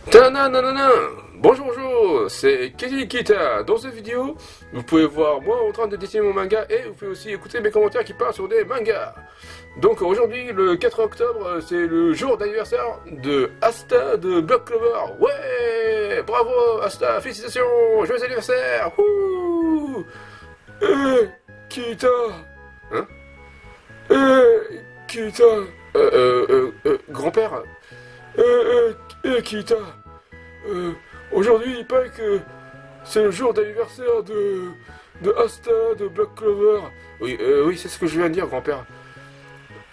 Ta-na-na-na-na. Bonjour, bonjour, c'est Kezi Kita. Dans cette vidéo, vous pouvez voir moi en train de dessiner mon manga et vous pouvez aussi écouter mes commentaires qui parlent sur des mangas. Donc aujourd'hui, le 4 octobre, c'est le jour d'anniversaire de Asta de Black Clover. Ouais, bravo Asta, félicitations, joyeux anniversaire. Wouh. Kita. Hein? Kita. Grand-père. Kita. Aujourd'hui, il paraît que c'est le jour d'anniversaire de Asta de Black Clover. Oui, oui, c'est ce que je viens de dire, grand-père.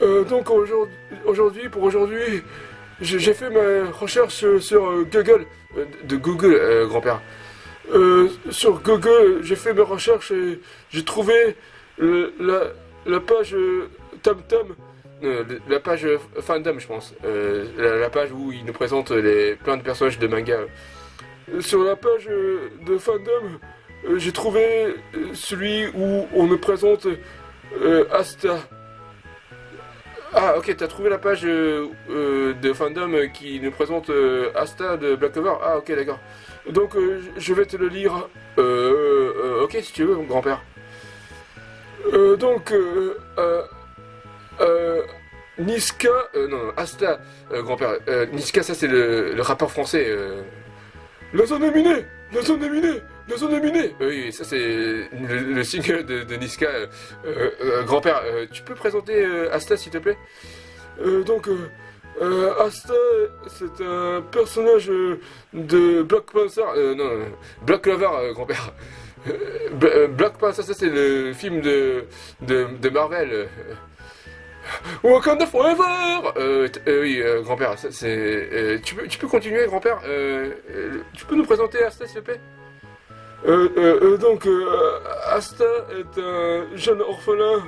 Donc aujourd'hui, j'ai fait ma recherche sur Google, de Google, grand-père. Sur Google, j'ai fait mes recherches et j'ai trouvé la page TamTam, la page fandom, je pense. La page où il nous présente plein de personnages de manga. Sur la page de fandom, j'ai trouvé celui où on me présente Asta. Ah, ok, t'as trouvé la page de fandom qui nous présente Asta de Black Clover. Ah, ok, d'accord. Donc, je vais te le lire. Ok, si tu veux, mon grand-père. Donc, Niska, non, Asta, grand-père. Niska, ça c'est le rappeur français. La zone est minée. La zone est minée. La zone est minée. Oui, ça c'est le single de Niska. Grand-père, tu peux présenter Asta s'il te plaît? Asta, c'est un personnage de Black Panther. Non, Black Clover, grand-père. Black Panther, ça c'est le film de Marvel. Wakanda Forever. Oui, grand-père, ça c'est. Tu peux continuer, grand-père. Tu peux nous présenter Asta, s'il te plaît? Asta est un jeune orphelin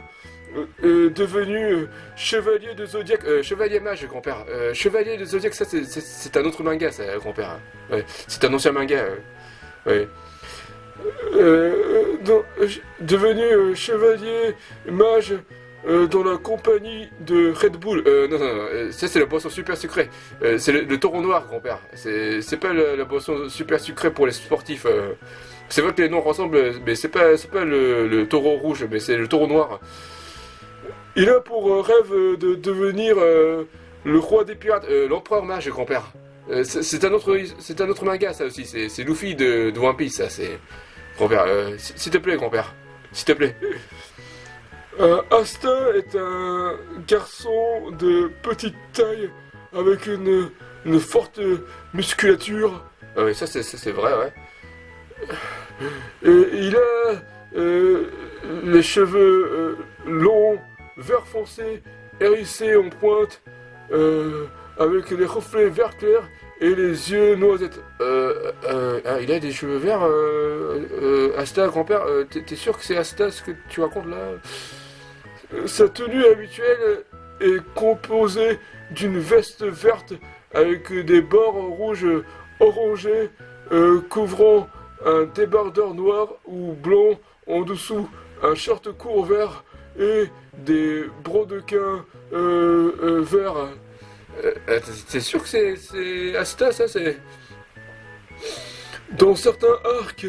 devenu chevalier de Zodiac, chevalier mage, grand-père. Chevalier de Zodiac, ça c'est un autre manga, ça, grand-père. Ouais, c'est un ancien manga. Ouais. Devenu chevalier mage dans la compagnie de Red Bull. Non, ça c'est la boisson super sucrée. C'est le taureau noir, grand-père. C'est pas la boisson super sucrée pour les sportifs. C'est vrai que les noms ressemblent, mais c'est pas le taureau rouge, mais c'est le taureau noir. Il a pour rêve de devenir le roi des pirates, l'empereur mage, grand-père. C'est un autre manga, ça aussi. C'est Luffy de One Piece, ça. C'est grand-père. S'il te plaît, grand-père. S'il te plaît. Asta est un garçon de petite taille avec une forte musculature. Ah oui, ça c'est vrai, ouais. Et il a les cheveux longs, vert foncé, hérissés en pointe, avec les reflets vert clair et les yeux noisettes. Il a des cheveux verts, Asta, grand-père. T'es sûr que c'est Asta ce que tu racontes là? Sa tenue habituelle est composée d'une veste verte avec des bords rouges orangés couvrant un débardeur noir ou blanc en dessous, un short court vert et des brodequins verts. T'es sûr que c'est Asta, ça? C'est dans certains arcs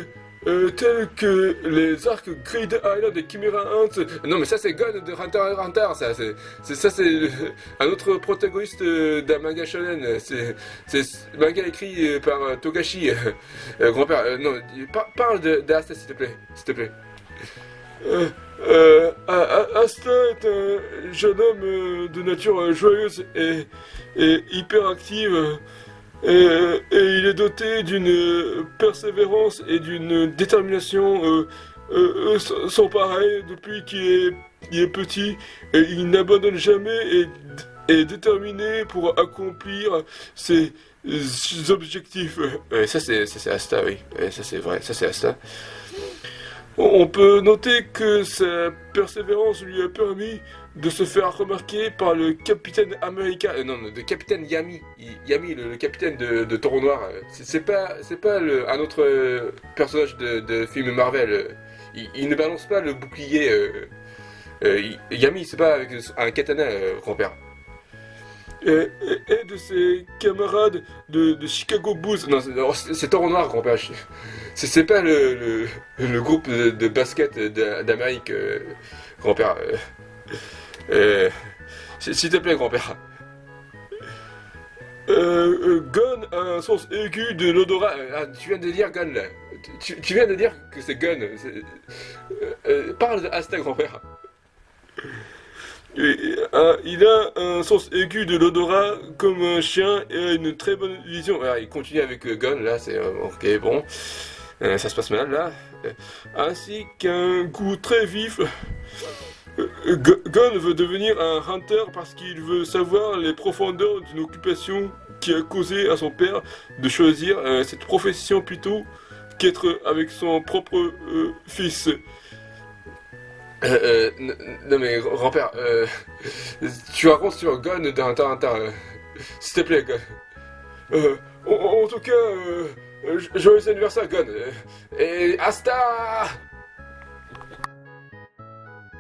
tels que les arcs Grid Island et Chimera Ant. Non, mais ça c'est Gon de Hunter x Hunter, ça. C'est un autre protagoniste d'un manga shonen. C'est manga écrit par Togashi. Grand-père, non, parle d'Asta s'il te plaît. S'il te plaît. Asta est un jeune homme de nature joyeuse et hyperactive. Et il est doté d'une persévérance et d'une détermination sans pareil depuis qu'il est petit. Et il n'abandonne jamais et est déterminé pour accomplir ses objectifs. Ça c'est Asta, oui. Ça c'est vrai, ça c'est Asta. On peut noter que sa persévérance lui a permis de se faire remarquer par le capitaine américain, non, le capitaine Yami, le capitaine de Taureau Noir. C'est pas un autre personnage de film Marvel. Il ne balance pas le bouclier. Yami, c'est pas avec un katana, grand-père. et de ses camarades de Chicago Bulls. Non, c'est Taureau Noir, grand-père. C'est pas le groupe de basket d'Amérique, grand-père. S'il te plaît, grand-père. Gun a un sens aigu de l'odorat. Tu viens de dire Gun là. Tu viens de dire que c'est Gun. Parle de Asta, grand-père. Il a un sens aigu de l'odorat comme un chien et a une très bonne vision. Alors, il continue avec Gun là, c'est ok, bon. Ça se passe mal là. Ainsi qu'un goût très vif. Gun veut devenir un hunter parce qu'il veut savoir les profondeurs d'une occupation qui a causé à son père de choisir cette profession plutôt qu'être avec son propre fils. Non mais grand-père, tu racontes sur Gun d'un Hunter, s'il te plaît Gun. En tout cas, joyeux anniversaire Gun. Et Asta!